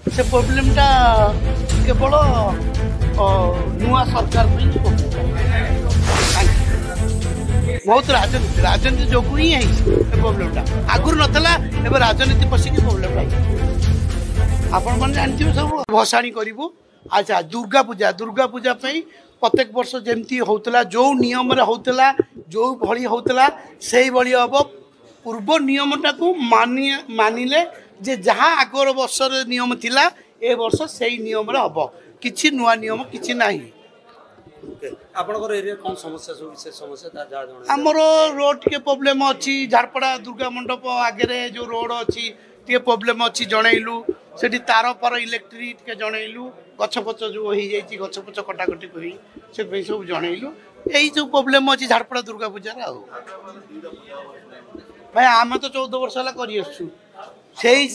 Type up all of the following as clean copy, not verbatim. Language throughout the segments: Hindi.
से प्रोब्लेमटा केवल नुआ सरकार बहुत राजनीति राजनीति जो ही है प्रोब्लेमटा आगुरी नाला एवं राजनीति पशिकी प्रोब्लेम आपण मैंने जानते सब भसाणी करूँ। अच्छा दुर्गा पूजा प्रत्येक वर्ष जमती होता जो नियम होता जो भली होता से भली हम पूर्व नियमटा को मानिले जे जहाँ आगर वर्ष नियम थिला ए वर्ष से नियम हम किसी नुआ नियम किसी ना आमर रोड टे प्रोब्लेम अच्छी झारपड़ा दुर्गा मंडप आगे जो रोड अच्छी टे प्रोब्लेम अच्छी जनइलु से तार पर इलेक्ट्रिक टे जनइलु गछ पच जो हो गछ पच कटाकटी से सब जनइलु यही जो प्रोब्लेम अच्छी झारपड़ा दुर्गा पूजार भाई आम तो 14 वर्ष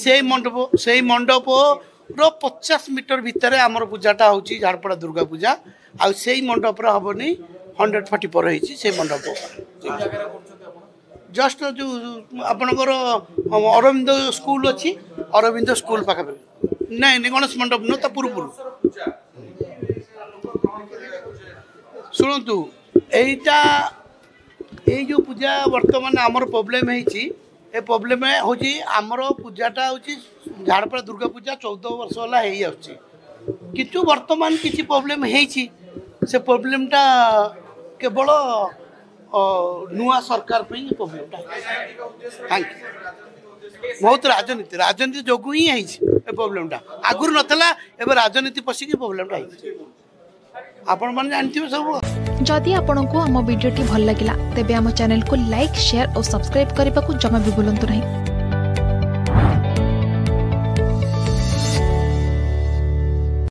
है मंडप रो 50 मीटर भितर आमर पूजाटा हूँ झारपड़ा दुर्गा पूजा आ से मंडप हेनी 144 से मंडप जस्ट जो आपणकर अरविंद स्कूल अच्छी अरविंद स्कूल पाखापाखि नहीं गणेश मंडप नुह तो पूर्व शुणु यहीटा ये जो पूजा वर्तमान आमर प्रोब्लेम है प्रोब्लेम हूँ आमर पूजाटा हूँ झारपड़ा दुर्गा पूजा 14 वर्ष है किंतु वर्तमान किसी प्रोब्लेम से प्रोब्लेमटा केवल नुआ सरकार प्रोब्लेमटा बहुत राजनीति राजनीति जो ही है प्रोब्लेमटा आगुरी नाला एवं राजनीति पशिकी प्रोब्लेमटा आपण मैंने जानते सब। जदि आपंक आम भिडी भल लगा तेब आम चैनल को लाइक शेयर और सब्सक्राइब करने को जमा भी भूलु नहीं।